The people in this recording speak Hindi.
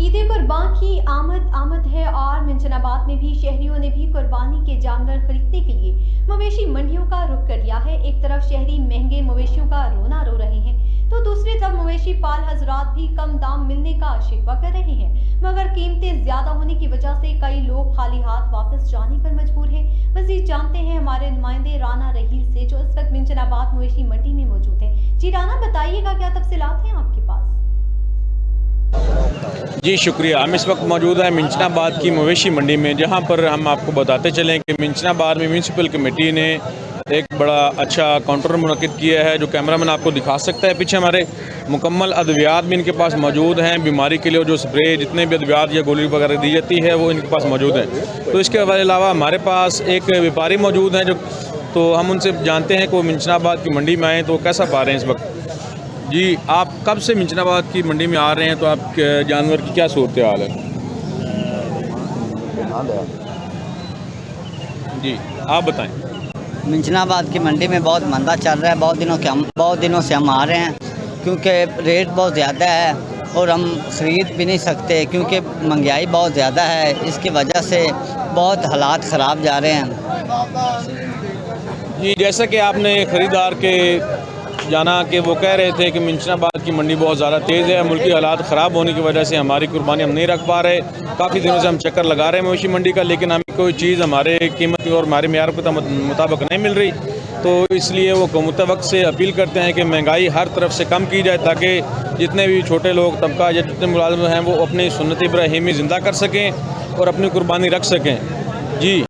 ईद कुर्बान की आमद है और मिंचनाबाद में भी शहरियों ने भी कुर्बानी के जानवर खरीदने के लिए मवेशी मंडियों का रुख कर लिया है। एक तरफ शहरी महंगे मवेशियों का रोना रो रहे हैं तो दूसरी तरफ मवेशी पाल हजरात भी कम दाम मिलने का शिकवा कर रहे हैं, मगर कीमतें ज्यादा होने की वजह से कई लोग खाली हाथ वापस जाने पर मजबूर हैं। मजीद जानते हैं हमारे नुमाइंदे राना रहील से, जो इस वक्त मिंचनाबाद मवेशी मंडी में मौजूद है। जी राना, बताइएगा क्या तफसीलात हैं आपके पास? जी शुक्रिया। हम इस वक्त मौजूद हैं मिंचनाबाद की मवेशी मंडी में, जहां पर हम आपको बताते चलें कि मिंचनाबाद में म्यूनसिपल कमेटी ने एक बड़ा अच्छा काउंटर मुनक्किद किया है, जो कैमरामैन आपको दिखा सकता है। पीछे हमारे मुकम्मल अद्वियात भी इनके पास मौजूद हैं। बीमारी के लिए जो स्प्रे, जितने भी अद्वियात या गोली वगैरह दी जाती है, वो इनके पास मौजूद है। तो इसके अलावा हमारे पास एक व्यापारी मौजूद हैं, तो हम उनसे जानते हैं कि वो मिंचनाबाद की मंडी में आए तो कैसा पा रहे हैं इस वक्त। जी, आप कब से मिंचनाबाद की मंडी में आ रहे हैं, तो आप जानवर की क्या सूरत हाल है? जी आप बताएं। मिंचनाबाद की मंडी में बहुत मंदा चल रहा है। बहुत दिनों से हम आ रहे हैं, क्योंकि रेट बहुत ज़्यादा है और हम ख़रीद भी नहीं सकते, क्योंकि महंगाई बहुत ज़्यादा है। इसकी वजह से बहुत हालात ख़राब जा रहे हैं। जी, जैसा कि आपने ख़रीदार के जाना कि वो कह रहे थे कि मिंचनाबाद की मंडी बहुत ज़्यादा तेज़ है, मुल्की हालात ख़राब होने की वजह से हमारी कुर्बानी हम नहीं रख पा रहे। काफ़ी दिनों से हम चक्कर लगा रहे हैं मवेशी मंडी का, लेकिन हमें कोई चीज़ हमारे कीमत और हमारे मेयार के मुताबिक नहीं मिल रही। तो इसलिए वो हुकूमत वक्त से अपील करते हैं कि महंगाई हर तरफ से कम की जाए, ताकि जितने भी छोटे लोग तबका या जितने मुलाजिम हैं वो अपनी सुन्नत इब्राहीमी ज़िंदा कर सकें और अपनी कुर्बानी रख सकें। जी।